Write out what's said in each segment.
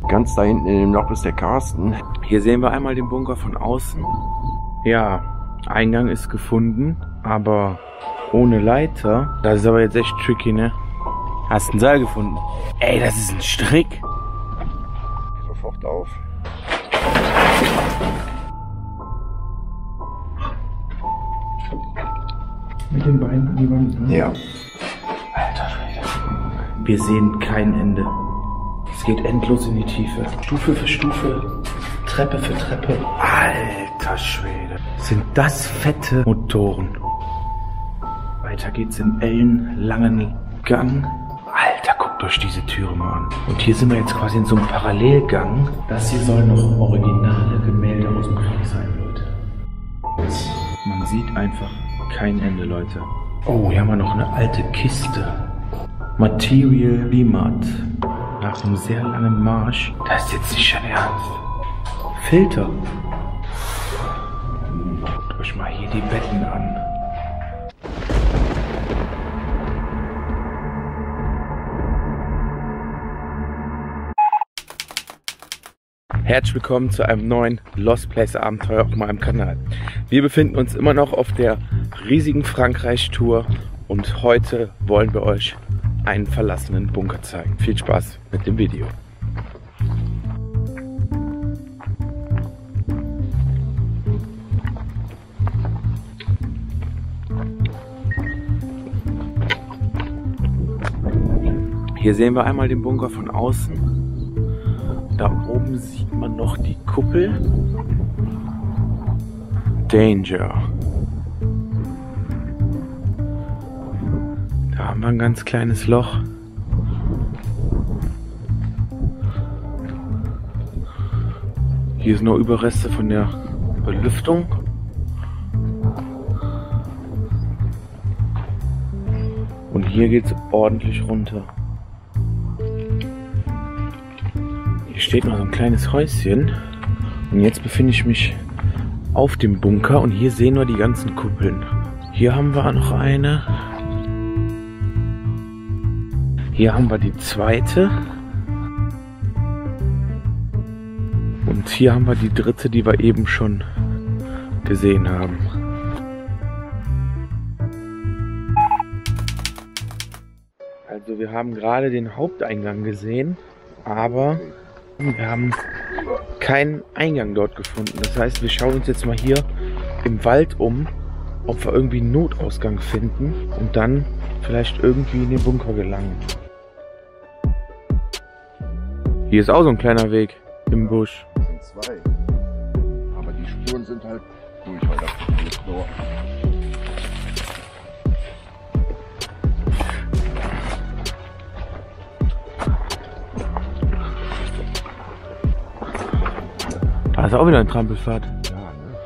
Ganz da hinten in dem Loch ist der Carsten. Hier sehen wir einmal den Bunker von außen. Ja, Eingang ist gefunden, aber ohne Leiter. Das ist aber jetzt echt tricky, ne? Hast ein Seil gefunden? Ey, das ist ein Strick. Sofort auf. Mit den Beinen an die Wand, ne? Ja. Alter Schwede. Wir sehen kein Ende. Es geht endlos in die Tiefe. Stufe für Stufe, Treppe für Treppe. Alter Schwede. Sind das fette Motoren. Weiter geht's in ellenlangen Gang. Alter, guckt euch diese Türe mal an. Und hier sind wir jetzt quasi in so einem Parallelgang. Das hier soll noch originale Gemälde aus dem Krieg sein, Leute. Man sieht einfach kein Ende, Leute. Oh, hier haben wir noch eine alte Kiste. Material Remat. Nach einem sehr langen Marsch. Das ist jetzt nicht schon ernst. Filter. Guckt euch mal hier die Betten an. Herzlich willkommen zu einem neuen Lost Place Abenteuer auf meinem Kanal. Wir befinden uns immer noch auf der riesigen Frankreich-Tour und heute wollen wir euch einen verlassenen Bunker zeigen. Viel Spaß mit dem Video. Hier sehen wir einmal den Bunker von außen. Da oben sieht man noch die Kuppel. Danger. Da haben wir ein ganz kleines Loch. Hier sind noch Überreste von der Belüftung. Und hier geht es ordentlich runter. Hier steht noch so ein kleines Häuschen. Und jetzt befinde ich mich auf dem Bunker und hier sehen wir die ganzen Kuppeln. Hier haben wir noch eine. Hier haben wir die zweite. Und hier haben wir die dritte, die wir eben schon gesehen haben. Also wir haben gerade den Haupteingang gesehen, aber wir haben keinen Eingang dort gefunden. Das heißt, wir schauen uns jetzt mal hier im Wald um, ob wir irgendwie einen Notausgang finden und dann vielleicht irgendwie in den Bunker gelangen. Hier ist auch so ein kleiner Weg im Busch. Das sind zwei. Aber die Spuren sind halt durch, weil das ist alles Chlor. Da ist auch wieder ein Trampelpfad. Ja, ne?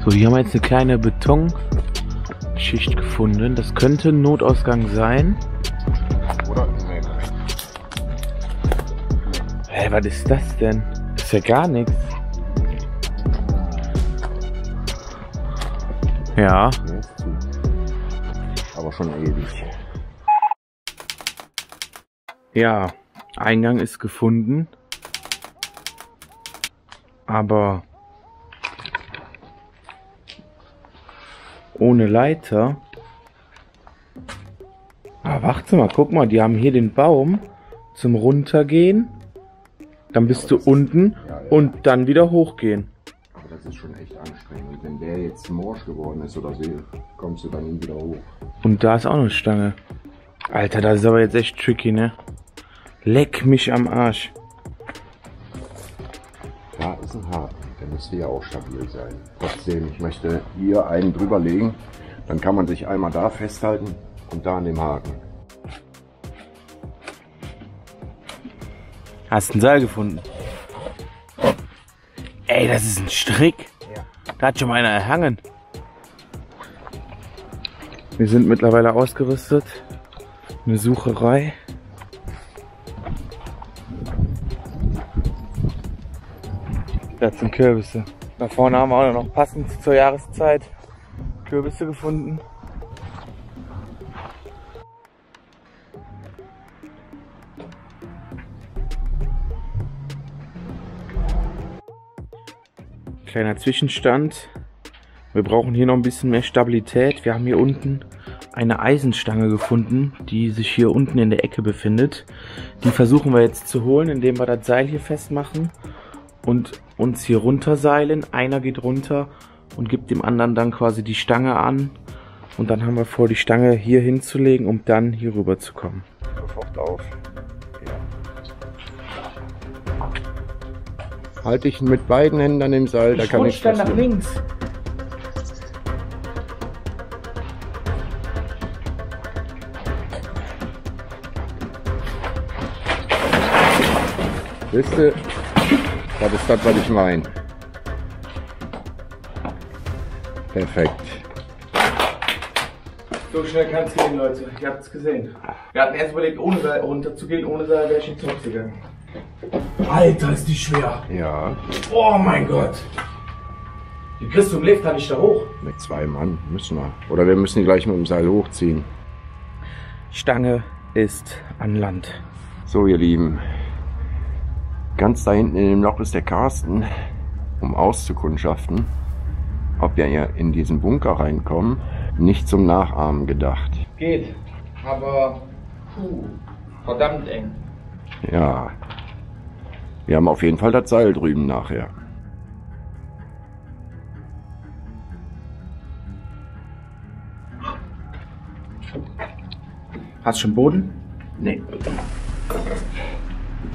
So, hier haben wir jetzt eine kleine Betonschicht gefunden. Das könnte ein Notausgang sein. Oder? Nee, nein. Hä, was ist das denn? Das ist ja gar nichts. Ja. Nee, ist zu. Aber schon ewig. Ja, Eingang ist gefunden. Aber ohne Leiter. Aber warte mal, guck mal, die haben hier den Baum zum Runtergehen. Dann bist du unten und dann wieder hochgehen. Aber das ist schon echt anstrengend. Wenn der jetzt morsch geworden ist oder so, kommst du dann nie wieder hoch. Und da ist auch eine Stange. Alter, das ist aber jetzt echt tricky, ne? Leck mich am Arsch. Da ist ein Haken, der müsste ja auch stabil sein. Trotzdem, ich möchte hier einen drüber legen, dann kann man sich einmal da festhalten und da an dem Haken. Hast ein Seil gefunden? Ey, das ist ein Strick. Ja. Da hat schon mal einer erhangen. Wir sind mittlerweile ausgerüstet. Eine Sucherei. Das sind Kürbisse. Da vorne haben wir auch noch passend zur Jahreszeit Kürbisse gefunden. Kleiner Zwischenstand. Wir brauchen hier noch ein bisschen mehr Stabilität. Wir haben hier unten eine Eisenstange gefunden, die sich hier unten in der Ecke befindet. Die versuchen wir jetzt zu holen, indem wir das Seil hier festmachen und uns hier runterseilen. Einer geht runter und gibt dem anderen dann quasi die Stange an. Und dann haben wir vor, die Stange hier hinzulegen, um dann hier rüber zu kommen. Sofort auf. Ja. Halte ich mit beiden Händen an dem Seil, da kann ich dann nach links. Wisst ihr, das ist das, was ich meine. Perfekt. So schnell kann es gehen, Leute. Ihr habt es gesehen. Wir hatten erst überlegt, ohne Seil runterzugehen. Ohne Seil wäre ich in den Topf gegangen. Alter, ist die schwer. Ja. Oh mein Gott. Die kriegst du im Lift da nicht da hoch. Mit 2 Mann müssen wir. Oder wir müssen die gleich mit dem Seil hochziehen. Die Stange ist an Land. So, ihr Lieben. Ganz da hinten in dem Loch ist der Carsten, um auszukundschaften, ob wir hier in diesen Bunker reinkommen. Nicht zum Nachahmen gedacht. Geht, aber verdammt eng. Ja. Wir haben auf jeden Fall das Seil drüben nachher. Hast du schon Boden? Nee.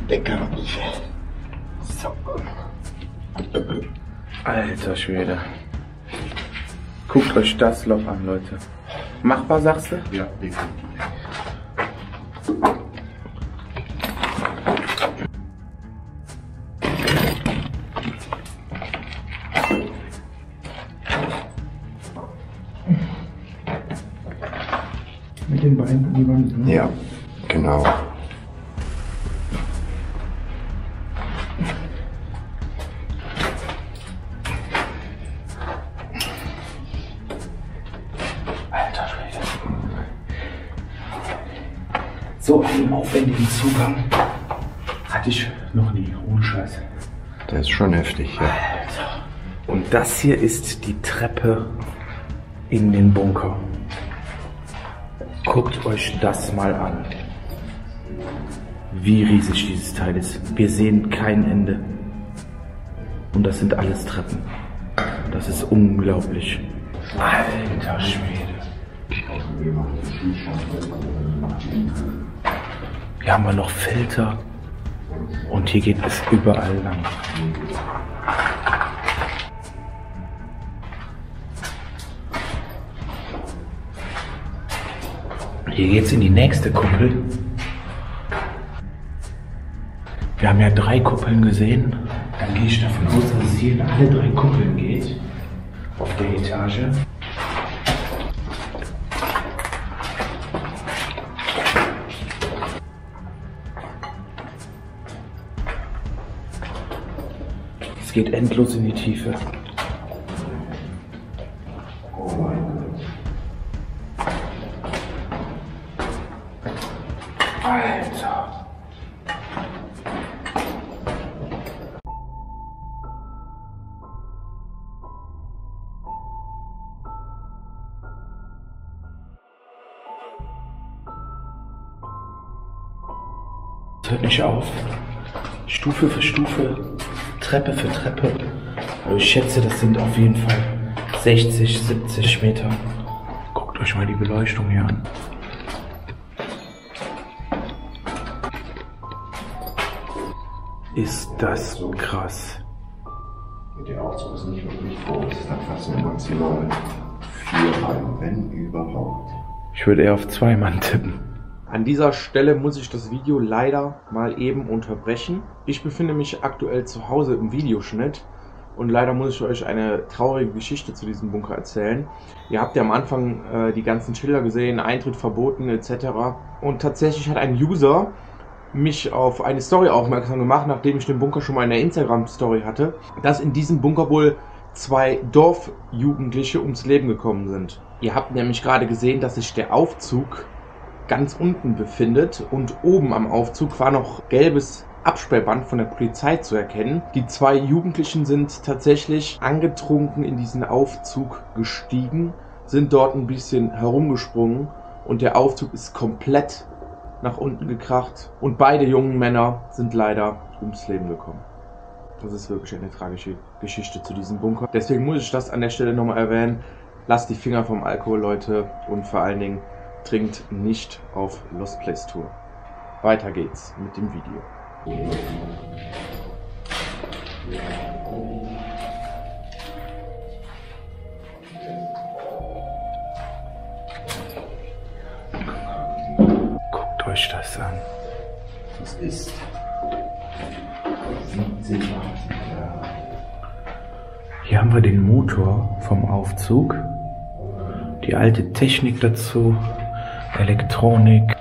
Decke hab ich. So. Alter Schwede. Guckt euch das Loch an, Leute. Machbar, sagst du? Ja, definitiv. Mit den Beinen an die Wand, ne? Ja, genau. Alter Schwede. So einen aufwendigen Zugang hatte ich noch nie, ohne Scheiß. Das ist schon heftig, ja. Alter. Und das hier ist die Treppe in den Bunker. Guckt euch das mal an. Wie riesig dieses Teil ist. Wir sehen kein Ende. Und das sind alles Treppen. Das ist unglaublich. Alter Schwede. Hier haben wir noch Filter. Und hier geht es überall lang. Hier geht's in die nächste Kuppel. Wir haben ja 3 Kuppeln gesehen. Dann gehe ich davon aus, dass es hier in alle 3 Kuppeln geht. Auf der Etage. Es geht endlos in die Tiefe. Alter. Es hört nicht auf. Stufe für Stufe, Treppe für Treppe. Also ich schätze, das sind auf jeden Fall 60, 70 Meter. Guckt euch mal die Beleuchtung hier an. Ist das krass. Und der Aufzug ist nicht wirklich groß. Das fassen wir maximal 4 Mann, wenn überhaupt. Ich würde eher auf 2 Mann tippen. An dieser Stelle muss ich das Video leider mal eben unterbrechen. Ich befinde mich aktuell zu Hause im Videoschnitt und leider muss ich euch eine traurige Geschichte zu diesem Bunker erzählen. Ihr habt ja am Anfang die ganzen Schilder gesehen, Eintritt verboten etc. Und tatsächlich hat ein User mich auf eine Story aufmerksam gemacht, nachdem ich den Bunker schon mal in der Instagram-Story hatte, dass in diesem Bunker wohl 2 Dorfjugendliche ums Leben gekommen sind. Ihr habt nämlich gerade gesehen, dass sich der Aufzug ganz unten befindet und oben am Aufzug war noch gelbes Absperrband von der Polizei zu erkennen. Die 2 Jugendlichen sind tatsächlich angetrunken in diesen Aufzug gestiegen, sind dort ein bisschen herumgesprungen und der Aufzug ist komplett nach unten gekracht und beide jungen Männer sind leider ums Leben gekommen. Das ist wirklich eine tragische Geschichte zu diesem Bunker. Deswegen muss ich das an der Stelle nochmal erwähnen. Lasst die Finger vom Alkohol, Leute, und vor allen Dingen trinkt nicht auf Lost Place Tour. Weiter geht's mit dem Video. Guckt euch das an. Das ist 70, 80 Jahre. Hier haben wir den Motor vom Aufzug, die alte Technik dazu, Elektronik.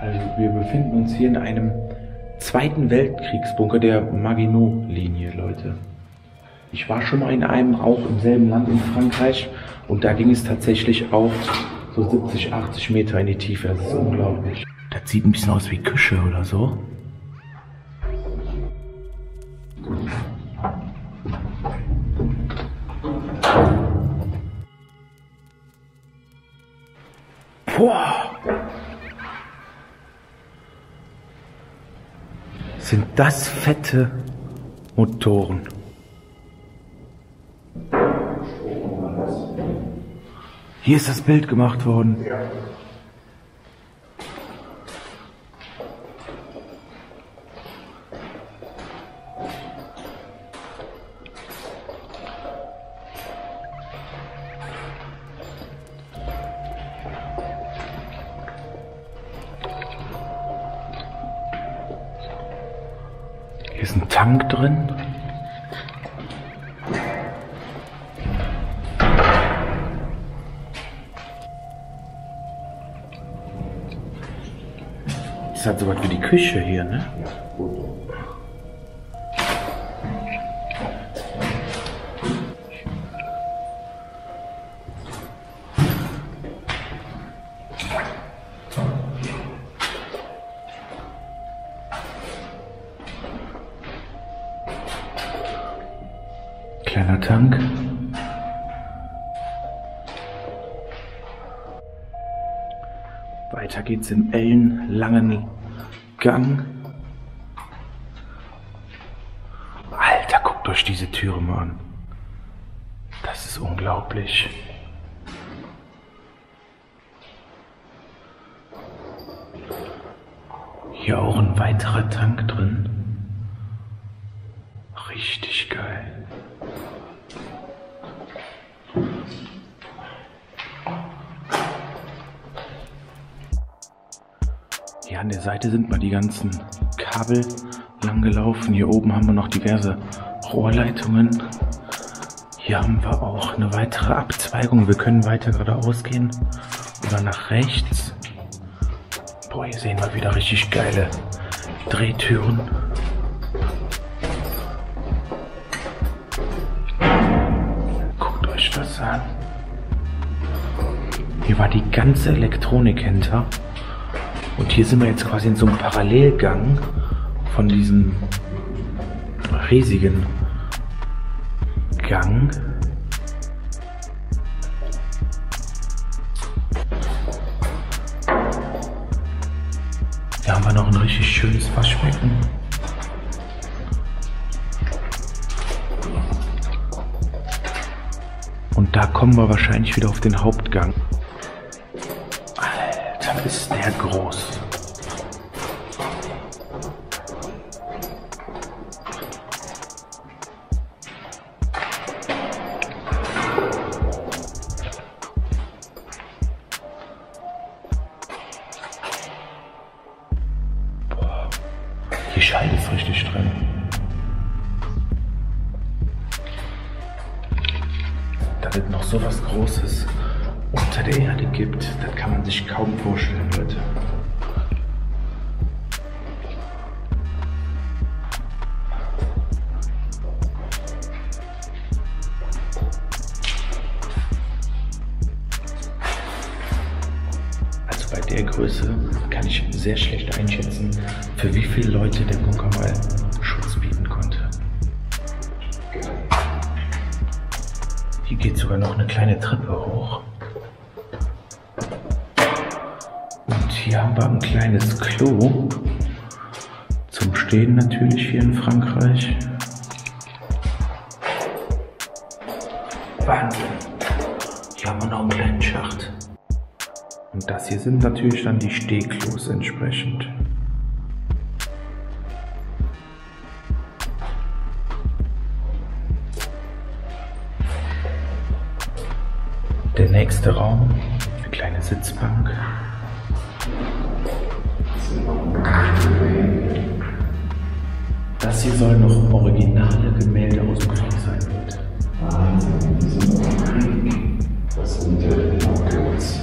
Also wir befinden uns hier in einem Zweiten Weltkriegsbunker der Maginot-Linie, Leute. Ich war schon mal in einem, auch im selben Land in Frankreich, und da ging es tatsächlich auch so 70, 80 Meter in die Tiefe. Das ist unglaublich. Das sieht ein bisschen aus wie Küche oder so. Boah! Sind das fette Motoren? Hier ist das Bild gemacht worden. Ja. Hier ist ein Tank drin. Das ist halt so was wie die Küche hier, ne? Kleiner Tank. Weiter geht's im ellenlangen Gang. Alter, guckt euch diese Türe mal an. Das ist unglaublich. Hier auch ein weiterer Tank drin. Richtig geil. Hier an der Seite sind mal die ganzen Kabel lang gelaufen. Hier oben haben wir noch diverse Rohrleitungen. Hier haben wir auch eine weitere Abzweigung. Wir können weiter geradeaus gehen oder nach rechts. Boah, hier sehen wir wieder richtig geile Drehtüren. Guckt euch das an. Hier war die ganze Elektronik hinter. Und hier sind wir jetzt quasi in so einem Parallelgang von diesem riesigen Gang. Hier haben wir noch ein richtig schönes Waschbecken. Und da kommen wir wahrscheinlich wieder auf den Hauptgang. Alter, ist der groß. Boah, die Scheibe ist richtig drin. Da wird noch so was Großes unter der Erde gibt, das kann man sich kaum vorstellen, Leute. Also bei der Größe kann ich sehr schlecht einschätzen, für wie viele Leute der Bunker mal Schutz bieten konnte. Hier geht sogar noch eine kleine Treppe hoch. Und hier haben wir ein kleines Klo. Zum Stehen natürlich hier in Frankreich. Wahnsinn. Hier haben wir noch einen kleinen Schacht. Und das hier sind natürlich dann die Stehklos entsprechend. Der nächste Raum, eine kleine Sitzbank. Das hier soll noch originale Gemälde aus dem Krieg sein wird. Wahnsinn, die sind noch im Krieg. Das sind Locals.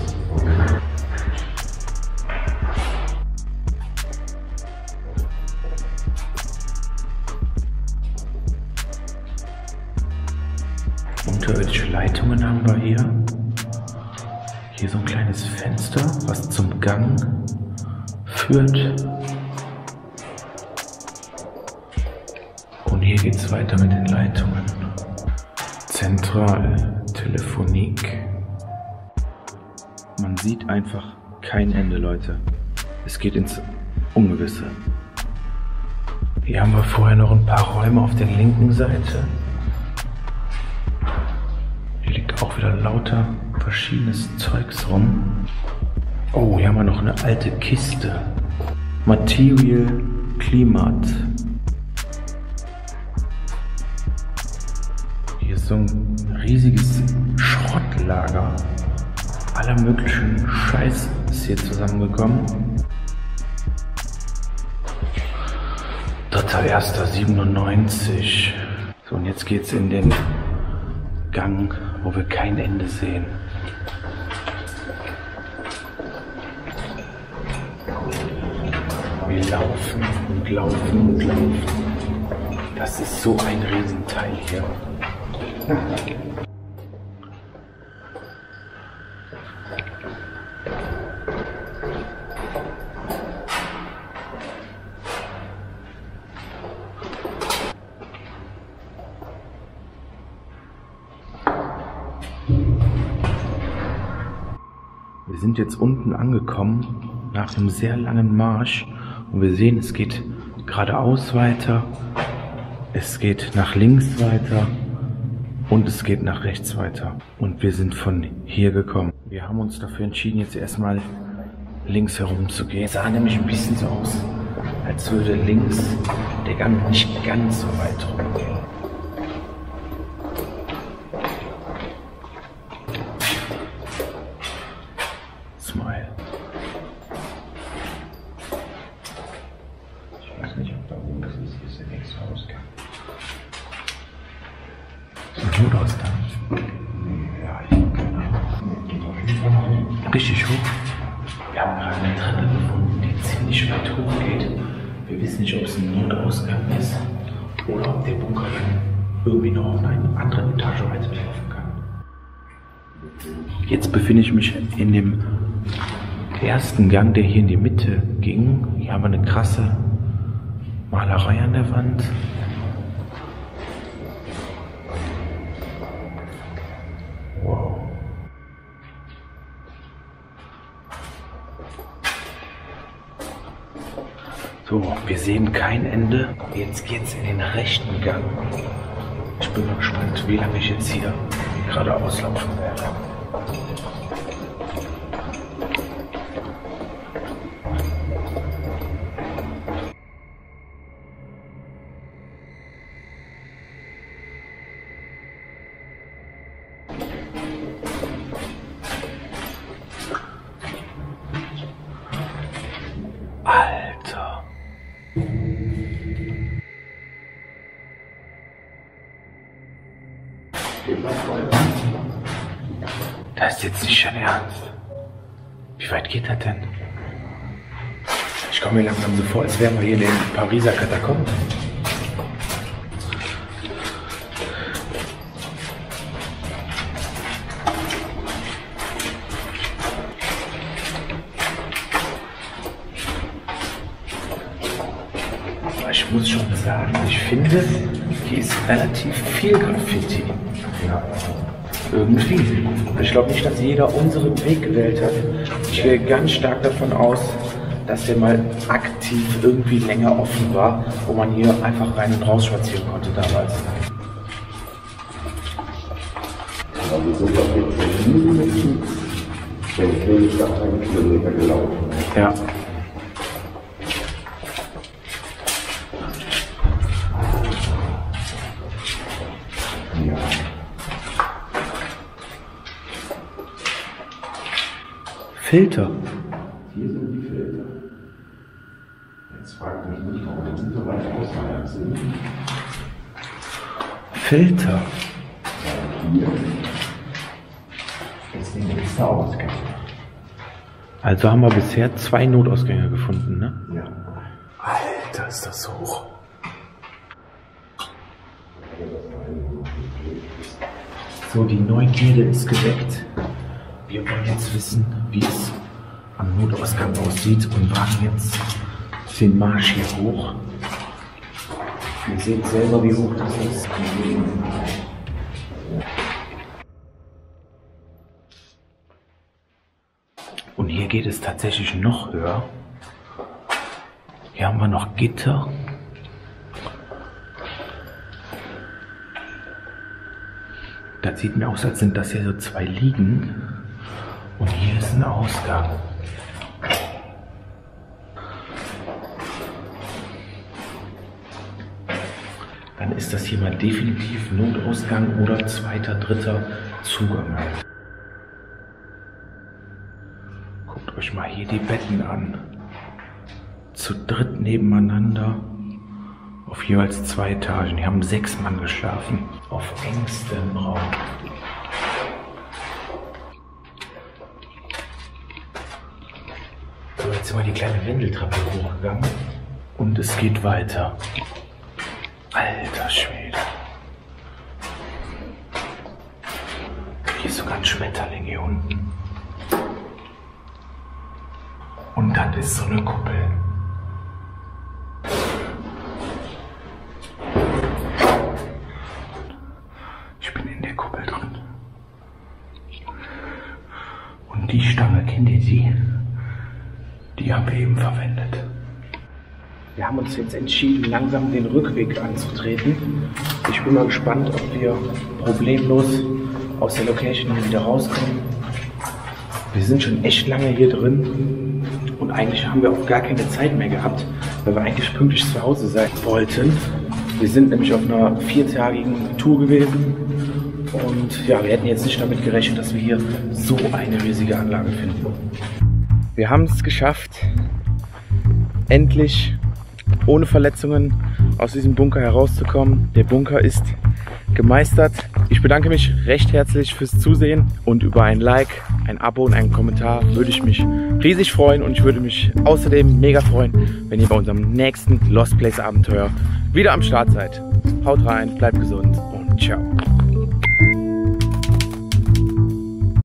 Unterirdische Leitungen haben wir hier. Hier so ein kleines Fenster, was zum Gang führt. Und hier geht es weiter mit den Leitungen. Zentraltelefonik. Man sieht einfach kein Ende, Leute. Es geht ins Ungewisse. Hier haben wir vorher noch ein paar Räume auf der linken Seite. Hier liegt auch wieder lauter verschiedenes Zeugs rum. Oh, hier haben wir noch eine alte Kiste. Material Klimat. Hier ist so ein riesiges Schrottlager. Aller möglichen Scheiß ist hier zusammengekommen. 3.1.97. So, und jetzt geht's in den Gang, wo wir kein Ende sehen. Wir laufen und laufen und laufen. Das ist so ein Riesenteil hier. Wir sind jetzt unten angekommen, nach einem sehr langen Marsch. Und wir sehen, es geht geradeaus weiter, es geht nach links weiter und es geht nach rechts weiter. Und wir sind von hier gekommen. Wir haben uns dafür entschieden, jetzt erstmal links herum zu gehen. Es sah nämlich ein bisschen so aus, als würde links der Gang nicht ganz so weit rumgehen. Smile. Ich weiß nicht, ob da oben das ist. Hier ist der nächste Ausgang. Sieht gut aus da. Ja, ich habe keine Ahnung. Richtig hoch. Wir haben gerade eine Treppe gefunden, die ziemlich weit hoch geht. Wir wissen nicht, ob es ein Notausgang ist oder ob der Bunker irgendwie noch auf einer anderen Etage weiterlaufen kann. Jetzt befinde ich mich in dem ersten Gang, der hier in die Mitte ging. Hier haben wir eine krasse Malerei an der Wand. Wow. So, wir sehen kein Ende. Jetzt geht's in den rechten Gang. Ich bin mal gespannt, wie lange ich jetzt hier geradeaus laufen werde. Alter. Das ist jetzt nicht dein Ernst. Wie weit geht das denn? Ich komme mir langsam so vor, als wären wir hier in den Pariser Katakomben. muss schon sagen, ich finde, hier ist relativ viel Graffiti. Ja. Irgendwie. Ich glaube nicht, dass jeder unseren Weg gewählt hat. Ich gehe ganz stark davon aus, dass der mal aktiv irgendwie länger offen war, wo man hier einfach rein und raus spazieren konnte damals. Also so jetzt mindestens, wenn ich da 1 Kilometer gelaufen. Ja. Ja. Filter. Hier sind die Filter. Jetzt fragt mich nicht, warum die so weit außerhalb sind. Filter. Hier ist die nächste Ausgang. Also haben wir bisher 2 Notausgänge gefunden, ne? Ja. Alter, ist das hoch. So, die Neugierde ist geweckt. Wir wollen jetzt wissen, wie es am Notausgang aussieht und wagen jetzt den Marsch hier hoch. Ihr seht selber, wie hoch das ist. Und hier geht es tatsächlich noch höher. Hier haben wir noch Gitter. Das sieht mir aus, als sind das hier so 2 Liegen. Und hier ist ein Ausgang. Dann ist das hier mal definitiv Notausgang oder 2., 3. Zugang. Guckt euch mal hier die Betten an. Zu dritt nebeneinander. Auf jeweils 2 Etagen. Hier haben 6 Mann geschlafen. Auf engstem Raum. So, jetzt sind wir die kleine Wendeltreppe hochgegangen. Und es geht weiter. Alter Schwede. Hier ist sogar ein Schmetterling hier unten. Und das ist so eine Kuppel. Ich bin in der Kuppel drin. Und die Stange, kennt ihr die? Die haben wir eben verwendet. Wir haben uns jetzt entschieden, langsam den Rückweg anzutreten. Ich bin mal gespannt, ob wir problemlos aus der Location wieder rauskommen. Wir sind schon echt lange hier drin und eigentlich haben wir auch gar keine Zeit mehr gehabt, weil wir eigentlich pünktlich zu Hause sein wollten. Wir sind nämlich auf einer 4-tägigen Tour gewesen und ja, wir hätten jetzt nicht damit gerechnet, dass wir hier so eine riesige Anlage finden. Wir haben es geschafft, endlich ohne Verletzungen aus diesem Bunker herauszukommen. Der Bunker ist gemeistert. Ich bedanke mich recht herzlich fürs Zusehen und über ein Like, ein Abo und einen Kommentar würde ich mich riesig freuen und ich würde mich außerdem mega freuen, wenn ihr bei unserem nächsten Lost Place Abenteuer wieder am Start seid. Haut rein, bleibt gesund und ciao.